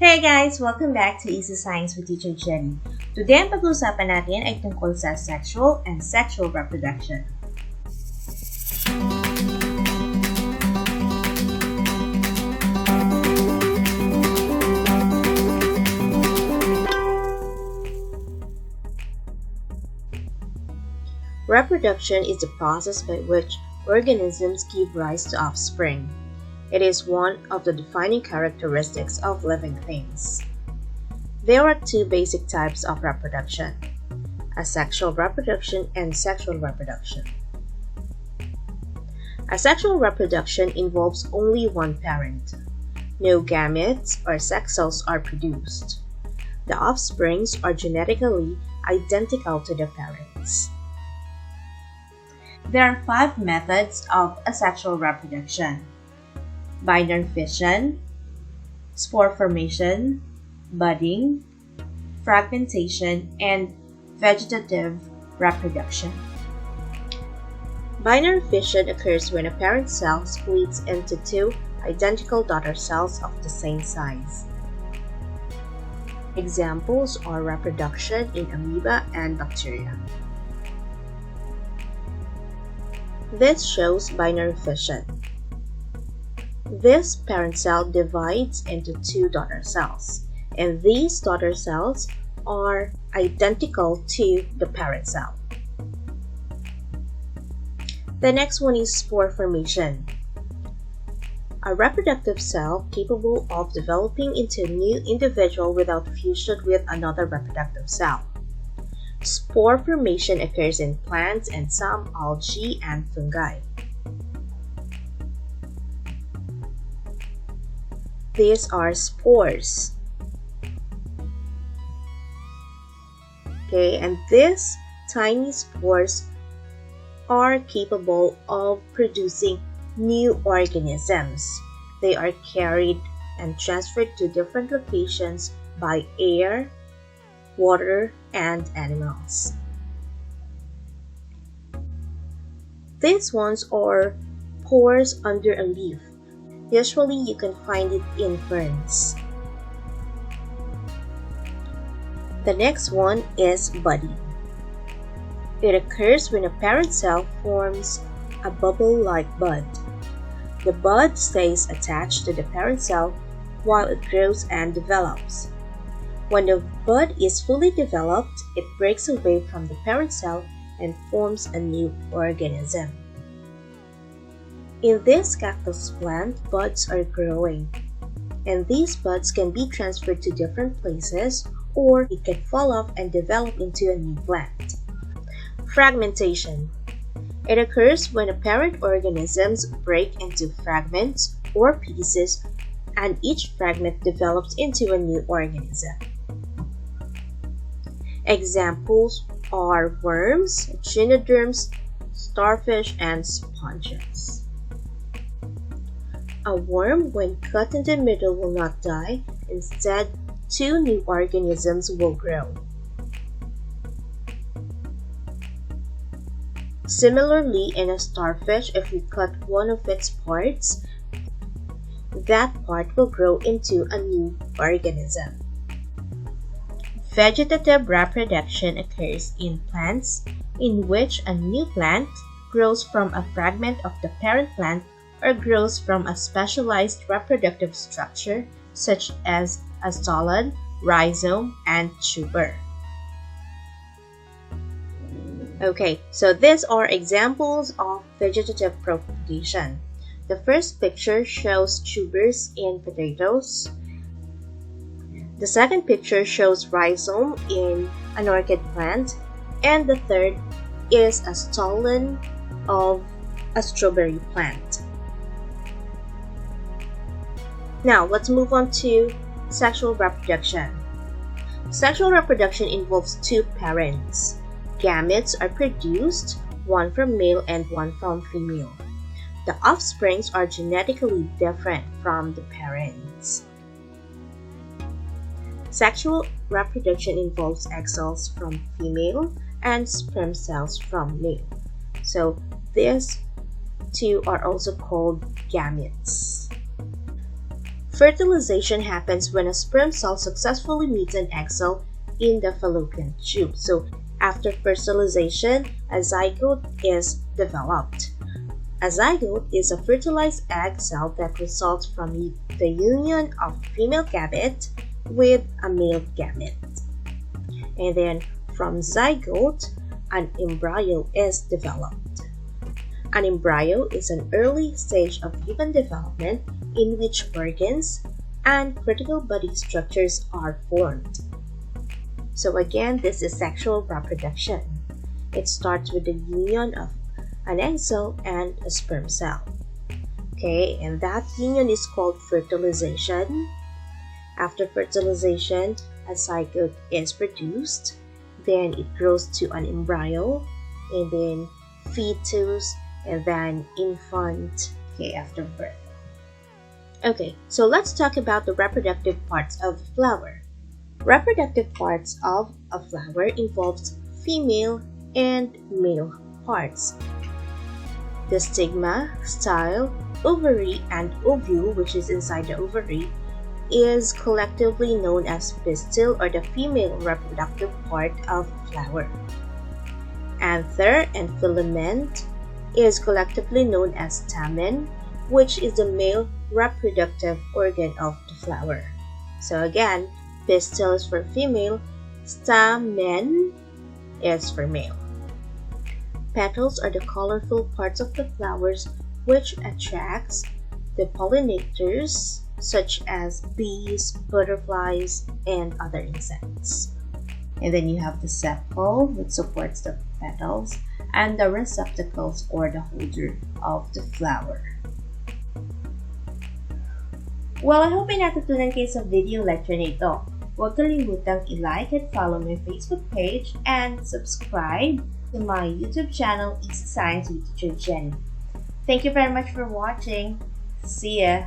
Hey guys! Welcome back to Easy Science with Teacher Jenny. Today ang pag-uusapan natin ay tungkol sa sexual and sexual reproduction. Reproduction is the process by which organisms give rise to offspring. It is one of the defining characteristics of living things. There are two basic types of reproduction: asexual reproduction and sexual reproduction. Asexual reproduction involves only one parent. No gametes or sex cells are produced. The offsprings are genetically identical to the parents. There are 5 methods of asexual reproduction: binary fission, spore formation, budding, fragmentation, and vegetative reproduction. Binary fission occurs when a parent cell splits into 2 identical daughter cells of the same size. Examples are reproduction in amoeba and bacteria. This shows binary fission. This parent cell divides into 2 daughter cells, and these daughter cells are identical to the parent cell. The next one is spore formation. A reproductive cell capable of developing into a new individual without fusion with another reproductive cell. Spore formation occurs in plants and some algae and fungi. These are spores. And these tiny spores are capable of producing new organisms. They are carried and transferred to different locations by air, water, and animals. These ones are pores under a leaf. Usually, you can find it in ferns. The next one is budding. It occurs when a parent cell forms a bubble-like bud. The bud stays attached to the parent cell while it grows and develops. When the bud is fully developed, it breaks away from the parent cell and forms a new organism. In this cactus plant, buds are growing, and these buds can be transferred to different places, or it can fall off and develop into a new plant. Fragmentation. It occurs when the parent organisms break into fragments or pieces, and each fragment develops into a new organism. Examples are worms, echinoderms, starfish, and sponges. A worm, when cut in the middle, will not die. Instead, 2 new organisms will grow. Similarly, in a starfish, if you cut one of its parts, that part will grow into a new organism. Vegetative reproduction occurs in plants, in which a new plant grows from a fragment of the parent plant or grows from a specialized reproductive structure such as a stolon, rhizome, and tuber. Okay, so these are examples of vegetative propagation. The first picture shows tubers in potatoes. The second picture shows rhizome in an orchid plant. And the third is a stolon of a strawberry plant. Now, let's move on to sexual reproduction. Sexual reproduction involves 2 parents. Gametes are produced, one from male and one from female. The offsprings are genetically different from the parents. Sexual reproduction involves egg cells from female and sperm cells from male. So, these 2 are also called gametes. fertilization happens when a sperm cell successfully meets an egg cell in the fallopian tube. So after fertilization, a zygote is developed. A zygote is a fertilized egg cell that results from the union of female gamete with a male gamete. And then from zygote, an embryo is developed. An embryo is an early stage of human development in which organs and critical body structures are formed. So again, this is sexual reproduction. It starts with the union of an egg cell and a sperm cell. Okay, and that union is called fertilization. After fertilization, a zygote is produced. Then it grows to an embryo, and then fetus, and then infant, okay, after birth. Okay, so let's talk about the reproductive parts of a flower. Reproductive parts of a flower involves female and male parts. The stigma, style, ovary, and ovule, which is inside the ovary, is collectively known as pistil, or the female reproductive part of a flower. Anther and filament is collectively known as stamen, which is the male reproductive organ of the flower. So again, pistil is for female, stamen is for male. Petals are the colorful parts of the flowers which attracts the pollinators such as bees, butterflies, and other insects. And then you have the sepal, which supports the petals, and the receptacles, or the holder of the flower. Well, I hope ay natutunan kayo sa video lecture na ito. Huwag kalimutang i-like and follow my Facebook page and subscribe to my YouTube channel, Easy Science with Teacher Jenny. Thank you very much for watching. See ya!